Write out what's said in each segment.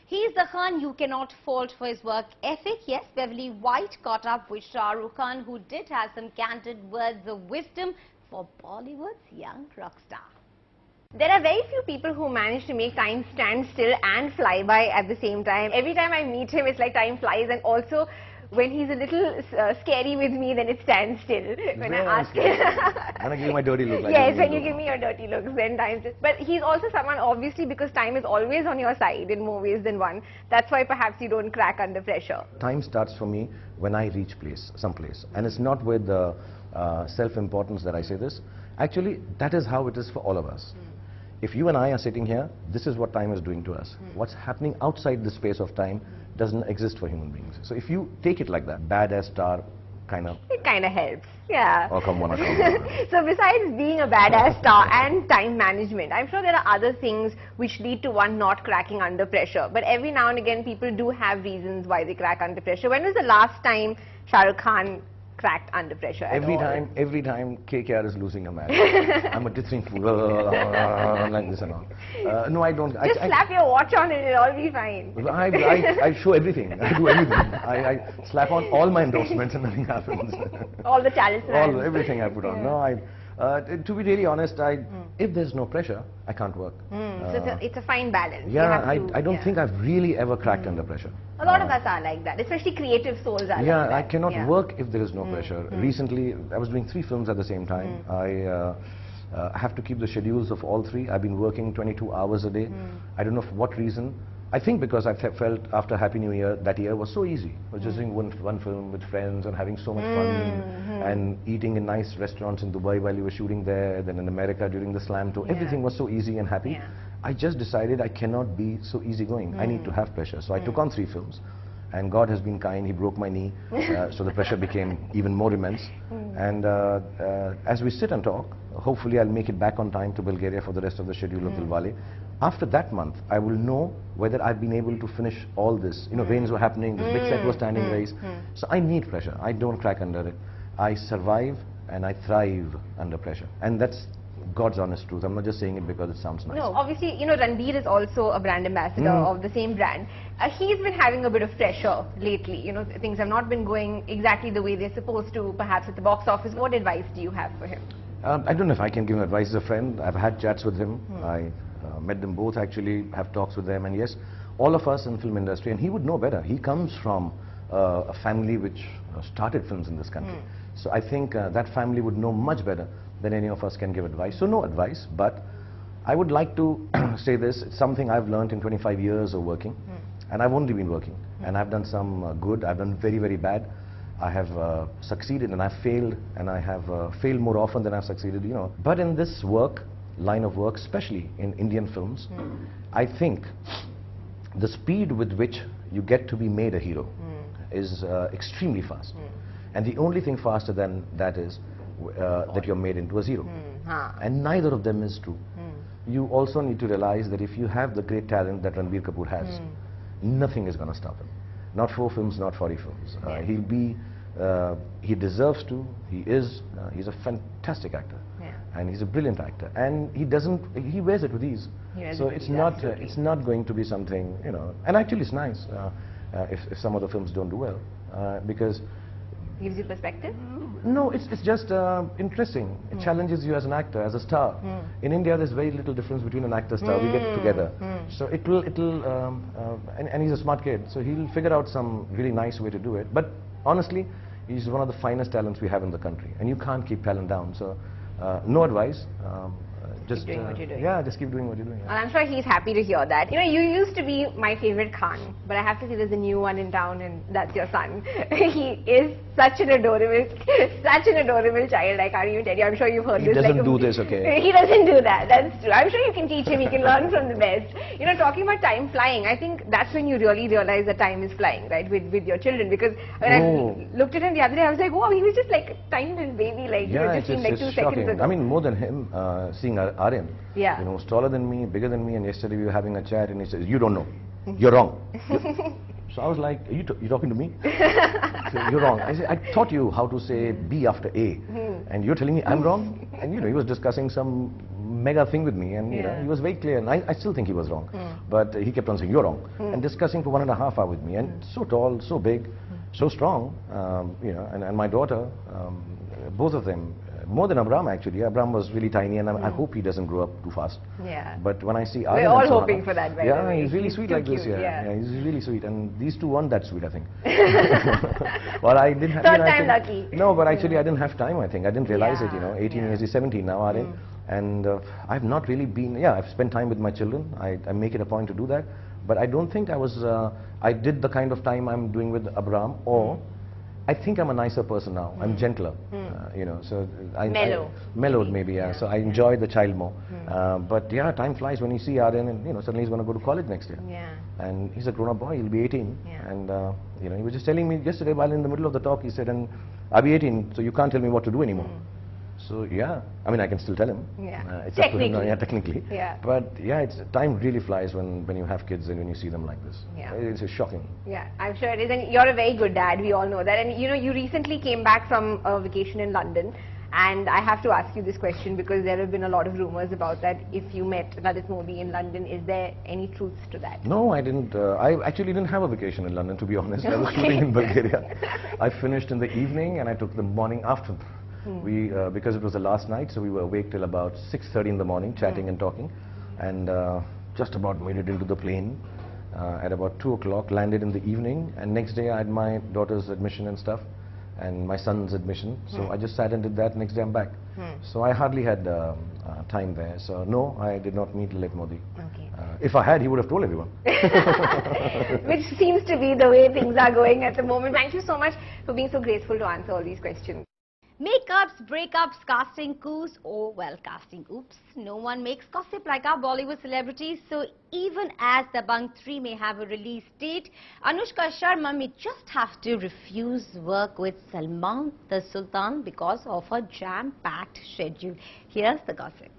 He's the Khan you cannot fault for his work ethic. Yes, Beverly White caught up with Shah Rukh Khan, who did have some candid words of wisdom for Bollywood's young rock star. There are very few people who manage to make time stand still and fly by at the same time. Every time I meet him, it's like time flies, and also when he's a little scary with me, then it stands still. When I ask him. When I give you my dirty look. Yes, when you give me your dirty looks, then time just. But he's also someone, obviously, because time is always on your side in more ways than one. That's why perhaps you don't crack under pressure. Time starts for me when I reach someplace. And it's not with self-importance that I say this. Actually, that is how it is for all of us. If you and I are sitting here, this is what time is doing to us. What's happening outside the space of time doesn't exist for human beings. So if you take it like that, badass star kind of... It kind of helps, yeah. Oh, come on, come on. So besides being a badass star and time management, I'm sure there are other things which lead to one not cracking under pressure. But every now and again, people do have reasons why they crack under pressure. When was the last time Shah Rukh Khan cracked under pressure every time KKR is losing a match. I'm a dithering fool, like this and all. No, I don't. Just slap your watch on and it'll all be fine. I show everything. I do everything. I slap on all my endorsements and nothing happens. All the talismans. Everything I put on. No, to be really honest, if there's no pressure, I can't work. So it's a fine balance. Yeah, I don't think I've really ever cracked under pressure. A lot of us are like that, especially creative souls are like that. I cannot work if there is no pressure. Recently, I was doing 3 films at the same time. I have to keep the schedules of all 3. I've been working 22 hours a day. I don't know for what reason. I think because I felt after Happy New Year, that year was so easy. I was just doing one film with friends and having so much fun and eating in nice restaurants in Dubai while you were shooting there, then in America during the Slam tour. Everything was so easy and happy. I just decided I cannot be so easygoing. I need to have pressure. So I took on 3 films. And God has been kind, He broke my knee, so the pressure became even more immense. And as we sit and talk, hopefully I'll make it back on time to Bulgaria for the rest of the schedule of Dilwale. After that month, I will know whether I've been able to finish all this. You know, rains were happening, this big set was standing race. So I need pressure. I don't crack under it. I survive and I thrive under pressure. And that's God's honest truth. I'm not just saying it because it sounds nice. No, obviously, you know, Ranbir is also a brand ambassador of the same brand. He's been having a bit of pressure lately. You know, things have not been going exactly the way they're supposed to, perhaps at the box office. What advice do you have for him? I don't know if I can give him advice as a friend. I've had chats with him. I met them both actually, have talks with them. And yes, all of us in film industry, and he would know better. He comes from a family which started films in this country. So I think that family would know much better than any of us can give advice. So no advice, but I would like to say this. It's something I've learned in 25 years of working, and I've only been working. And I've done some good, I've done very, very bad. I have succeeded and I've failed, and I have failed more often than I've succeeded, you know. But in this line of work, especially in Indian films, I think the speed with which you get to be made a hero is extremely fast. And the only thing faster than that is that you're made into a zero. And neither of them is true. You also need to realize that if you have the great talent that Ranbir Kapoor has, nothing is going to stop him. Not 4 films, not 40 films. He'll be, he deserves to, he's a fantastic actor. And he's a brilliant actor. And he wears it with ease. So it's not going to be something, you know, and actually it's nice if some of the films don't do well, because gives you perspective? No, it's just interesting. It challenges you as an actor, as a star. In India, there's very little difference between an actor star. We get together. So and he's a smart kid, so he'll figure out some really nice way to do it. But honestly, he's one of the finest talents we have in the country, and you can't keep talent down. So no advice. Just keep doing what you're doing. Yeah, just keep doing what you're doing. Well, I'm sure he's happy to hear that. You know, you used to be my favorite Khan, but I have to say there's a new one in town, and that's your son. He is such an adorable child. I can't even tell you. I'm sure you've heard this. He doesn't do this, okay? He doesn't do that. That's true. I'm sure you can teach him. He can learn from the best. You know, talking about time flying, I think that's when you really realize that time is flying, right, with your children. Because when I looked at him the other day, I was like, wow, he was just like a tiny little baby, like you know, just seemed like 2 seconds ago. I mean, more than him, seeing Aryan. Yeah. You know, taller than me, bigger than me, and yesterday we were having a chat, and he says, "You don't know, you're wrong." So I was like, "Are you talking to me?" So, "You're wrong." I said, "I taught you how to say B after A, and you're telling me I'm wrong?" And you know, he was discussing some mega thing with me, and you know, he was very clear, and I still think he was wrong. But he kept on saying, you're wrong, and discussing for 1.5 hours with me, and so tall, so big, so strong, you know, and my daughter, both of them, more than Abram actually. Abram was really tiny, and I hope he doesn't grow up too fast. Yeah. But when I see We're Aryan all and Sohana, hoping for that, by the way. he's really sweet too like this. cute, Yeah, he's really sweet, and these two aren't that sweet, I think. Well, I didn't have. Third time lucky. No, but actually, I didn't have time. I think I didn't realize it. You know, 18 Yeah. years, he's 17 now, Aryan, and I've not really been. Yeah, I've spent time with my children. I make it a point to do that, but I don't think I was. I did the kind of time I'm doing with Abram, or I think I'm a nicer person now. I'm gentler, you know. So mellowed maybe. Yeah. So I enjoy the child more. But yeah, time flies when you see Aryan, and you know, suddenly he's going to go to college next year. Yeah. And he's a grown-up boy. He'll be 18. Yeah. And you know, he was just telling me yesterday while in the middle of the talk. He said, "And I'll be 18, so you can't tell me what to do anymore." So yeah, I mean, I can still tell him. Yeah. It's up to him now, Technically. yeah, technically. Yeah. But yeah, time really flies when you have kids and when you see them like this. Yeah. It's shocking. Yeah, I'm sure it is. And you're a very good dad. We all know that. And you know, you recently came back from a vacation in London. And I have to ask you this question because there have been a lot of rumors about that. If you met Lalit Modi in London, is there any truth to that? No, I didn't. I actually didn't have a vacation in London, to be honest. I was shooting in Bulgaria. I finished in the evening and I took the morning after. We, because it was the last night, so we were awake till about 6:30 in the morning, chatting and talking, and just about made it into the plane at about 2 o'clock. Landed in the evening, and next day I had my daughter's admission and stuff, and my son's admission. So I just sat and did that. Next day I'm back. So I hardly had time there. So no, I did not meet Lalit Modi. Okay. If I had, he would have told everyone. Which seems to be the way things are going at the moment. Thank you so much for being so graceful to answer all these questions. Makeups, breakups, casting coups, or well, casting oops. No one makes gossip like our Bollywood celebrities. So even as Dabangg 3 may have a release date, Anushka Sharma may just have to refuse work with Salman the Sultan because of a jam-packed schedule. Here's the gossip.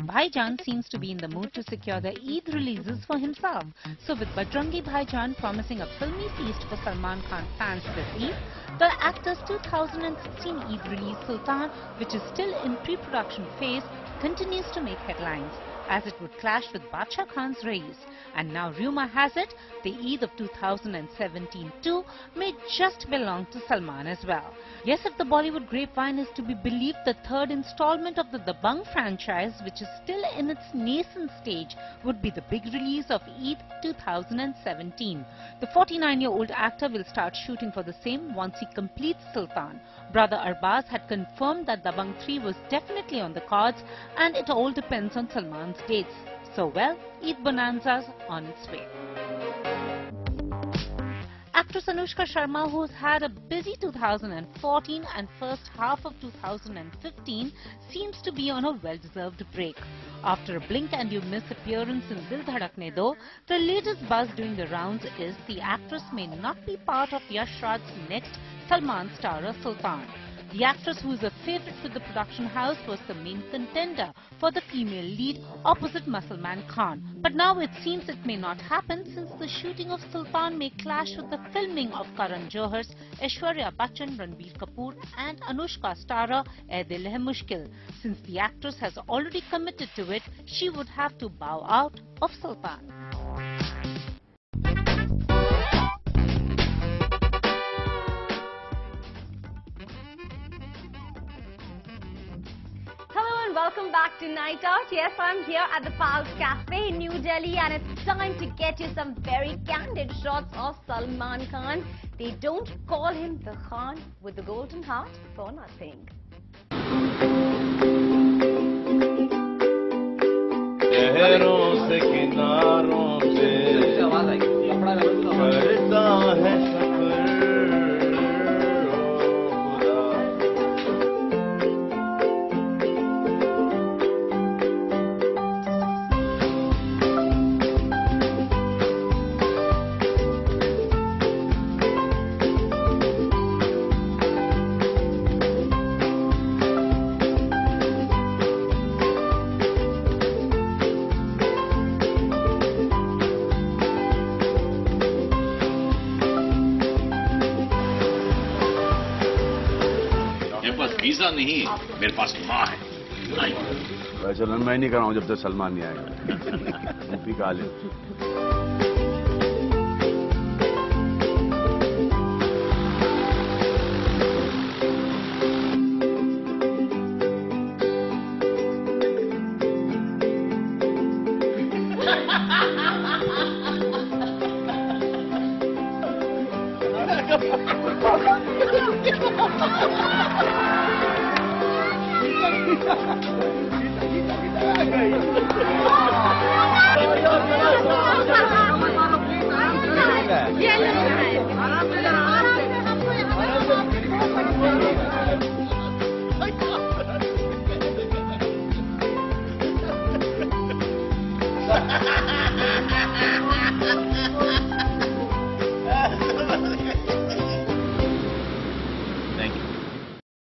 Bhaijan seems to be in the mood to secure the Eid releases for himself. So with Bajrangi Bhaijan promising a filmy feast for Salman Khan fans this Eid, the actor's 2016 Eid release Sultan, which is still in pre-production phase, continues to make headlines, as it would clash with Badshah Khan's race. And now rumour has it, the Eid of 2017 too may just belong to Salman as well. Yes, if the Bollywood grapevine is to be believed, the third installment of the Dabangg franchise, which is still in its nascent stage, would be the big release of Eid 2017. The 49-year-old actor will start shooting for the same once he completes Sultan. Brother Arbaz had confirmed that Dabangg 3 was definitely on the cards, and it all depends on Salman's dates. So well, Eid Bonanza's on its way. Actress Anushka Sharma, who's had a busy 2014 and first half of 2015, seems to be on a well-deserved break. After a blink and you miss appearance in Dil Dhadakne Do, the latest buzz doing the rounds is the actress may not be part of Yash Raj's next Salman starrer Sultan. The actress, who is a favourite with the production house, was the main contender for the female lead opposite Musalman Khan. But now it seems it may not happen, since the shooting of Sultan may clash with the filming of Karan Johar's Aishwarya Bachchan, Ranbir Kapoor and Anushka starrer Ae Dil Hai Mushkil. Since the actress has already committed to it, she would have to bow out of Sultan. Welcome back to Night Out. Yes, I'm here at the Pals Cafe in New Delhi, and it's time to get you some very candid shots of Salman Khan. They don't call him the Khan with the golden heart for nothing. Visa नहीं, मेरे पास माँ है। चलन मैं नहीं कराऊं जब तक सलमान नहीं आएगा। यूपी का हाल है।